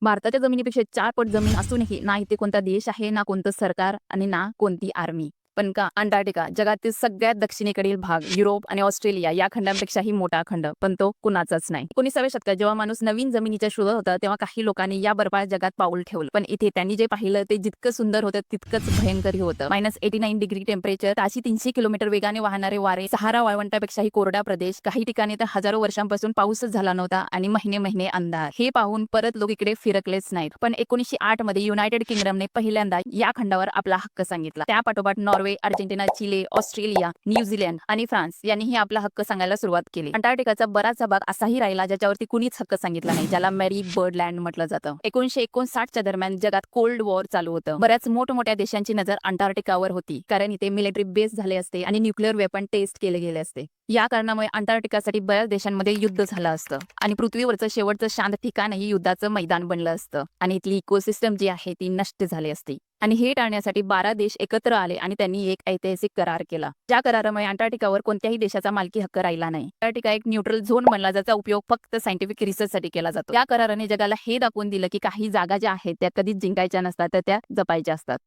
भारताच्या जमिनीपेक्षा 4 पट जमीन असूनही ना इथे कोणता देश आहे, ना कोणतं सरकार आणि ना कोणती आर्मी. पण का अंटार्क्टिका जगातील सगळ्यात दक्षिणेकडील भाग, युरोप आणि ऑस्ट्रेलिया या खंडांपेक्षाही मोठा खंड, पण तो कुणाचाच नाही. 19व्या शतकात जेव्हा माणूस नवीन जमिनीच्या शोधात होता, तेव्हा काही लोकांनी या बर्फाळ जगात पाऊल ठेवलं. पण इथे त्यांनी जे पाहिलं ते जितकं सुंदर होतं तितकंच भयंकर होतं. -89 डिग्री टेम्परेचर, ताशी 300 किलोमीटर वेगाने वाहणारे वारे, सहारा वाळवंटापेक्षाही कोरडा प्रदेश, काही ठिकाणी तर हजारो वर्षांपासून पाऊसच झाला नव्हता आणि महिने महिने अंधार. हे पाहून परत लोक इकडे फिरकलेच नाहीत. पण 1908 मध्ये युनायटेड किंगडमने पहिल्यांदा या खंडावर आपला हक्क सांगितला. त्या पाठोपाठ नॉर्वे, अर्जेंटिना, चिले, ऑस्ट्रेलिया, न्यूझीलंड आणि फ्रान्स यांनीही आपला हक्क सांगायला सुरुवात केली. अंटार्क्टिकाचा बराचसा भाग असाही राहिला ज्याच्यावरती कुणीच हक्क सांगितला नाही, ज्याला मेरी बर्ड लँड म्हटलं जातं. 1959च्या दरम्यान जगात कोल्ड वॉर चालू होतं. बऱ्याच मोठमोठ्या देशांची नजर अंटार्क्टिकावर होती, कारण इथे मिलिटरी बेस झाले असते आणि न्यूक्लिअर वेपन टेस्ट केले गेले असते. या कारणामुळे अंटार्क्टिकासाठी बऱ्याच देशांमध्ये युद्ध झालं असतं आणि पृथ्वीवरचं शेवटचं शांत ठिकाणही युद्धाचं मैदान बनलं असतं आणि इथली इकोसिस्टम जी आहे ती नष्ट झाली असती. आणि हे टाळण्यासाठी 12 देश एकत्र आले आणि त्यांनी एक ऐतिहासिक करार केला. ज्या करारामुळे अंटार्क्टिकावर कोणत्याही देशाचा मालकी हक्क राहिला नाही. अंटार्क्टिका एक न्यूट्रल झोन बनला, ज्याचा उपयोग फक्त सायंटिफिक रिसर्चसाठी केला जातो. या कराराने जगाला हे दाखवून दिलं की काही जागा ज्या आहेत त्या कधीच जिंकायच्या नसतात, तर त्या जपायच्या असतात.